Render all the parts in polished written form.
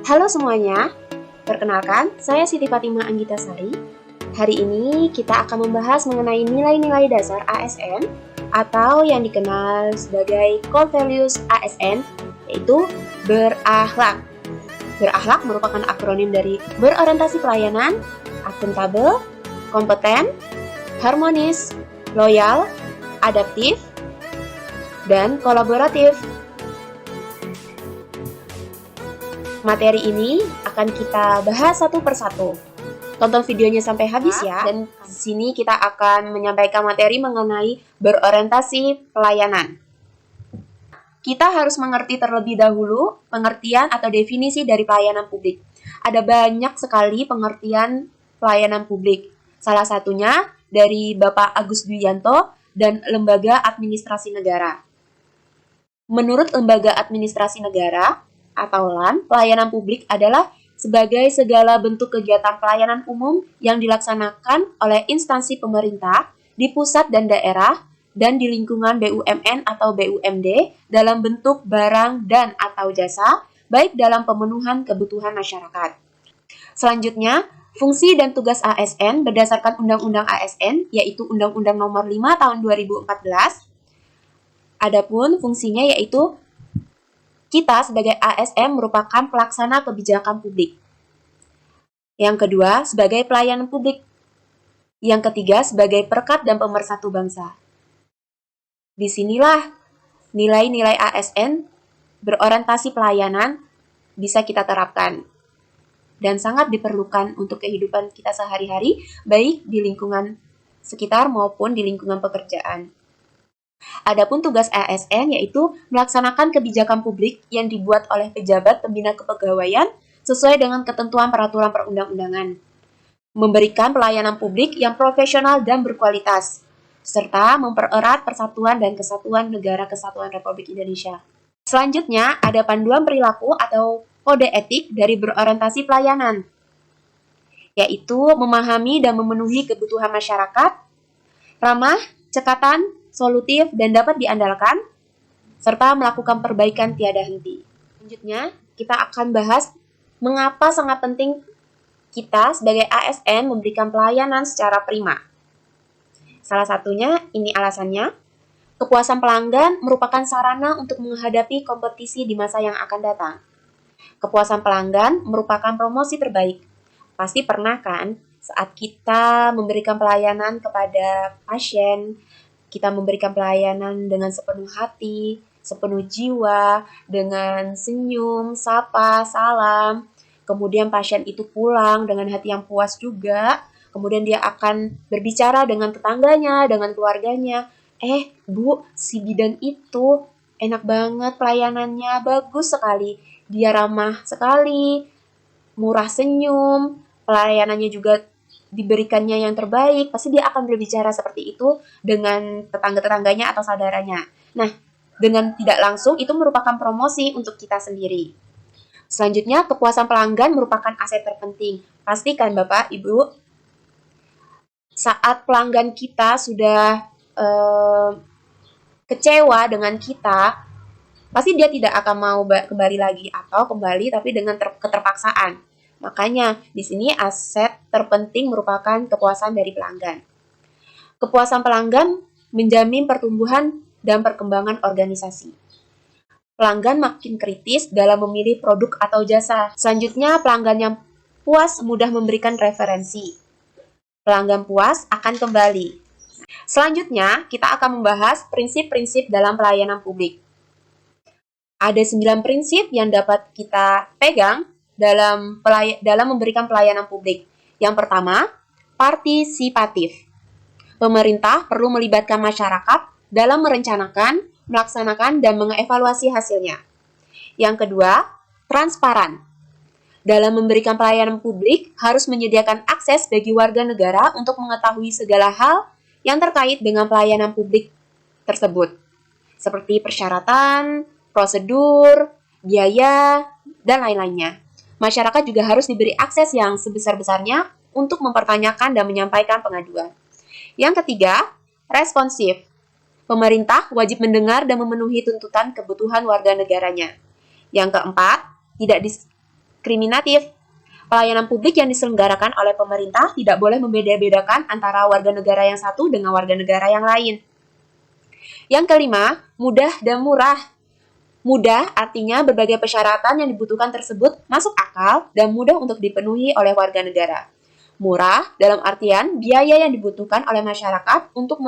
Halo semuanya, perkenalkan saya Siti Fatimah Anggitasari. Hari ini kita akan membahas mengenai nilai-nilai dasar ASN atau yang dikenal sebagai core values ASN, yaitu berakhlak. Berakhlak merupakan akronim dari berorientasi pelayanan, akuntabel, kompeten, harmonis, loyal, adaptif, dan kolaboratif. Materi ini akan kita bahas satu persatu. Tonton videonya sampai habis ya. Dan di sini kita akan menyampaikan materi mengenai berorientasi pelayanan. Kita harus mengerti terlebih dahulu pengertian atau definisi dari pelayanan publik. Ada banyak sekali pengertian pelayanan publik. Salah satunya dari Bapak Agus Dwianto dan Lembaga Administrasi Negara. Menurut Lembaga Administrasi Negara, atau LAN, pelayanan publik adalah sebagai segala bentuk kegiatan pelayanan umum yang dilaksanakan oleh instansi pemerintah di pusat dan daerah dan di lingkungan BUMN atau BUMD dalam bentuk barang dan atau jasa, baik dalam pemenuhan kebutuhan masyarakat. Selanjutnya, fungsi dan tugas ASN berdasarkan Undang-Undang ASN, yaitu Undang-Undang Nomor 5 Tahun 2014. Adapun fungsinya yaitu kita sebagai ASN merupakan pelaksana kebijakan publik. Yang kedua, sebagai pelayanan publik. Yang ketiga, sebagai perekat dan pemersatu bangsa. Disinilah nilai-nilai ASN berorientasi pelayanan bisa kita terapkan dan sangat diperlukan untuk kehidupan kita sehari-hari, baik di lingkungan sekitar maupun di lingkungan pekerjaan. Adapun tugas ASN yaitu melaksanakan kebijakan publik yang dibuat oleh pejabat pembina kepegawaian sesuai dengan ketentuan peraturan perundang-undangan, memberikan pelayanan publik yang profesional dan berkualitas, serta mempererat persatuan dan kesatuan Negara Kesatuan Republik Indonesia. Selanjutnya, ada panduan perilaku atau kode etik dari berorientasi pelayanan, yaitu memahami dan memenuhi kebutuhan masyarakat, ramah, cekatan, solutif, dan dapat diandalkan, serta melakukan perbaikan tiada henti. Selanjutnya, kita akan bahas mengapa sangat penting kita sebagai ASN memberikan pelayanan secara prima. Salah satunya, ini alasannya, kepuasan pelanggan merupakan sarana untuk menghadapi kompetisi di masa yang akan datang. Kepuasan pelanggan merupakan promosi terbaik. Pasti pernah kan, saat kita memberikan pelayanan kepada pasien, kita memberikan pelayanan dengan sepenuh hati, sepenuh jiwa, dengan senyum, sapa, salam. Kemudian pasien itu pulang dengan hati yang puas juga. Kemudian dia akan berbicara dengan tetangganya, dengan keluarganya. Bu, si bidan itu enak banget pelayanannya, bagus sekali. Dia ramah sekali, murah senyum, pelayanannya juga diberikannya yang terbaik, pasti dia akan berbicara seperti itu dengan tetangga-tetangganya atau saudaranya. Nah, dengan tidak langsung itu merupakan promosi untuk kita sendiri. Selanjutnya, kepuasan pelanggan merupakan aset terpenting. Pastikan Bapak, Ibu, saat pelanggan kita sudah kecewa dengan kita, pasti dia tidak akan mau kembali lagi atau kembali tapi dengan keterpaksaan. Makanya, di sini aset terpenting merupakan kepuasan dari pelanggan. Kepuasan pelanggan menjamin pertumbuhan dan perkembangan organisasi. Pelanggan makin kritis dalam memilih produk atau jasa. Selanjutnya, pelanggan yang puas mudah memberikan referensi. Pelanggan puas akan kembali. Selanjutnya, kita akan membahas prinsip-prinsip dalam pelayanan publik. Ada 9 prinsip yang dapat kita pegang dalam memberikan pelayanan publik. Yang pertama, partisipatif. Pemerintah perlu melibatkan masyarakat dalam merencanakan, melaksanakan, dan mengevaluasi hasilnya. Yang kedua, transparan. Dalam memberikan pelayanan publik, harus menyediakan akses bagi warga negara untuk mengetahui segala hal yang terkait dengan pelayanan publik tersebut, seperti persyaratan, prosedur, biaya, dan lain-lainnya. Masyarakat juga harus diberi akses yang sebesar-besarnya untuk mempertanyakan dan menyampaikan pengaduan. Yang ketiga, responsif. Pemerintah wajib mendengar dan memenuhi tuntutan kebutuhan warga negaranya. Yang keempat, tidak diskriminatif. Pelayanan publik yang diselenggarakan oleh pemerintah tidak boleh membeda-bedakan antara warga negara yang satu dengan warga negara yang lain. Yang kelima, mudah dan murah. Mudah artinya berbagai persyaratan yang dibutuhkan tersebut masuk akal dan mudah untuk dipenuhi oleh warga negara. Murah dalam artian biaya yang dibutuhkan oleh masyarakat untuk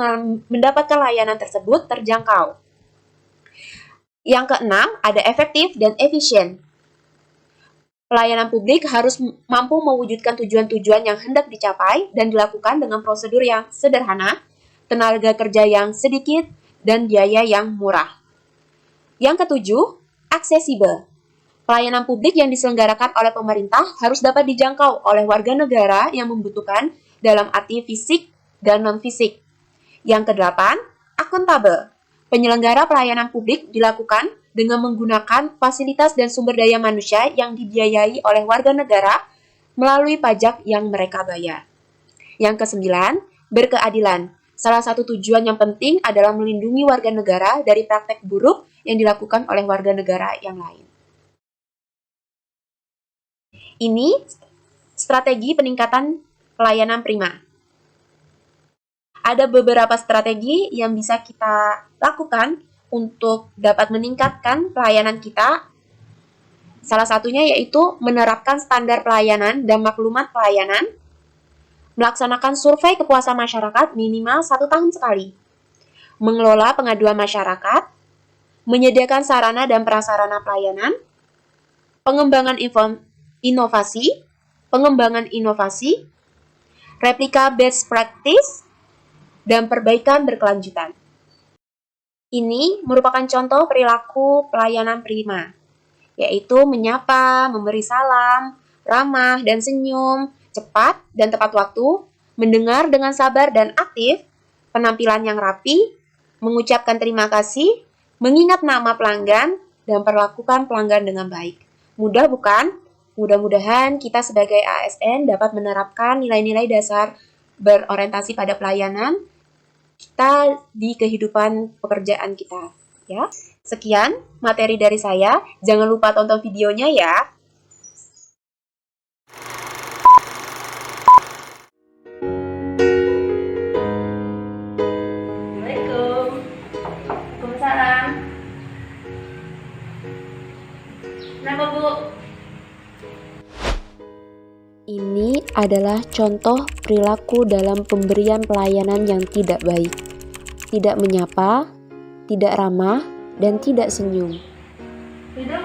mendapatkan layanan tersebut terjangkau. Yang keenam, ada efektif dan efisien. Pelayanan publik harus mampu mewujudkan tujuan-tujuan yang hendak dicapai dan dilakukan dengan prosedur yang sederhana, tenaga kerja yang sedikit, dan biaya yang murah. Yang ketujuh, aksesibel. Pelayanan publik yang diselenggarakan oleh pemerintah harus dapat dijangkau oleh warga negara yang membutuhkan dalam arti fisik dan non-fisik. Yang kedelapan, akuntabel. Penyelenggara pelayanan publik dilakukan dengan menggunakan fasilitas dan sumber daya manusia yang dibiayai oleh warga negara melalui pajak yang mereka bayar. Yang kesembilan, berkeadilan. Salah satu tujuan yang penting adalah melindungi warga negara dari praktek buruk yang dilakukan oleh warga negara yang lain. Ini strategi peningkatan pelayanan prima. Ada beberapa strategi yang bisa kita lakukan untuk dapat meningkatkan pelayanan kita. Salah satunya yaitu menerapkan standar pelayanan dan maklumat pelayanan, melaksanakan survei kepuasan masyarakat minimal 1 tahun sekali, mengelola pengaduan masyarakat, menyediakan sarana dan prasarana pelayanan, pengembangan inovasi, replika best practice, dan perbaikan berkelanjutan. Ini merupakan contoh perilaku pelayanan prima, yaitu menyapa, memberi salam, ramah dan senyum, cepat dan tepat waktu, mendengar dengan sabar dan aktif, penampilan yang rapi, mengucapkan terima kasih, mengingat nama pelanggan, dan perlakukan pelanggan dengan baik. Mudah bukan? Mudah-mudahan kita sebagai ASN dapat menerapkan nilai-nilai dasar berorientasi pada pelayanan kita di kehidupan pekerjaan kita, ya. Sekian materi dari saya. Jangan lupa tonton videonya ya. Assalamualaikum. Waalaikumsalam. Kenapa, Bu? Ini adalah contoh perilaku dalam pemberian pelayanan yang tidak baik. Tidak menyapa, tidak ramah, dan tidak senyum. Duduk.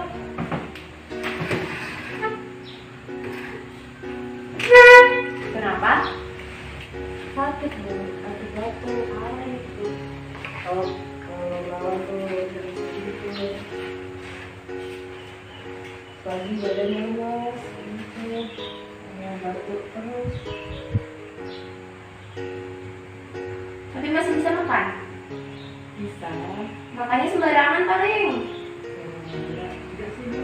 Kenapa? Sakit, Bu. Sakit batuk, air. Kalau lawan tuh gitu. Pagi badannya lemas, gitu. Batuk terus. Tapi masih bisa makan? Bisa. Makanya sembarangan paling. Enggak sih, Bu.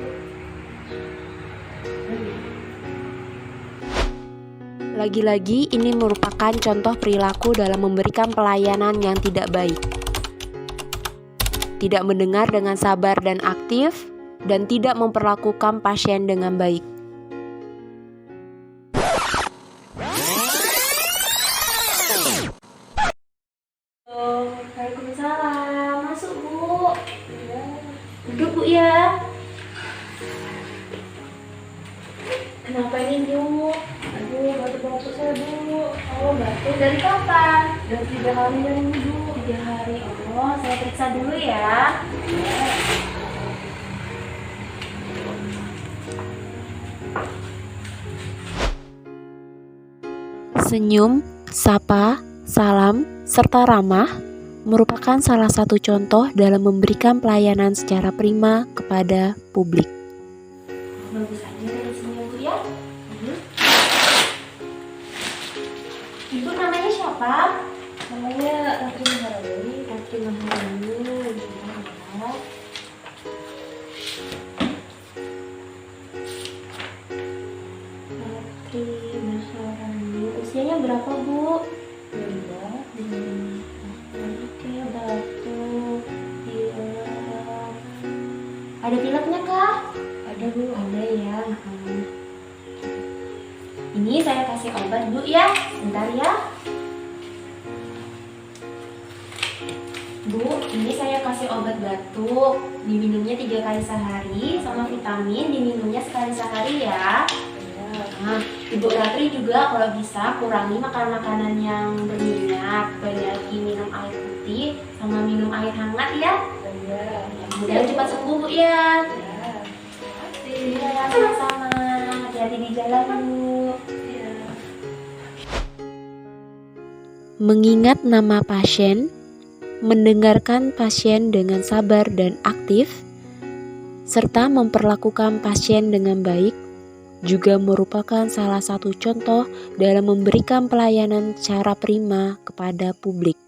Lagi-lagi ini merupakan contoh perilaku dalam memberikan pelayanan yang tidak baik. Tidak mendengar dengan sabar dan aktif, dan tidak memperlakukan pasien dengan baik. Waalaikumsalam. Masuk, Bu. Ya. Duduk, Bu ya. Kenapa ini, Bu? Aduh, batuk-batuk saya, Bu. Oh, batuk dari kapan? Udah 3 hari yang Bu. 3 hari. Oh, saya periksa dulu ya. Senyum, sapa, salam, serta ramah merupakan salah satu contoh dalam memberikan pelayanan secara prima kepada publik. Bagus aja dari sini, Bu ya. Ibu namanya siapa? Namanya Ratri Maharani. Ratri Maharani. Usianya berapa, Bu? Oke, batuk, Ada pileknya kah? ada Ada Bu, ada ya. Ini saya kasih obat Bu ya, bentar ya. Bu, ini saya kasih obat batuk, diminumnya 3 kali sehari, sama vitamin diminumnya sekali sehari ya. Nah, Ibu Ratri juga kalau bisa kurangi makan makanan yang berminyak, banyak minum air putih, sama minum air hangat ya. Mudah cepat sembuh Bu ya. Iya, sama-sama. Hati-hati di jalan Bu. Mengingat nama pasien, mendengarkan pasien dengan sabar dan aktif, serta memperlakukan pasien dengan baik juga merupakan salah satu contoh dalam memberikan pelayanan secara prima kepada publik.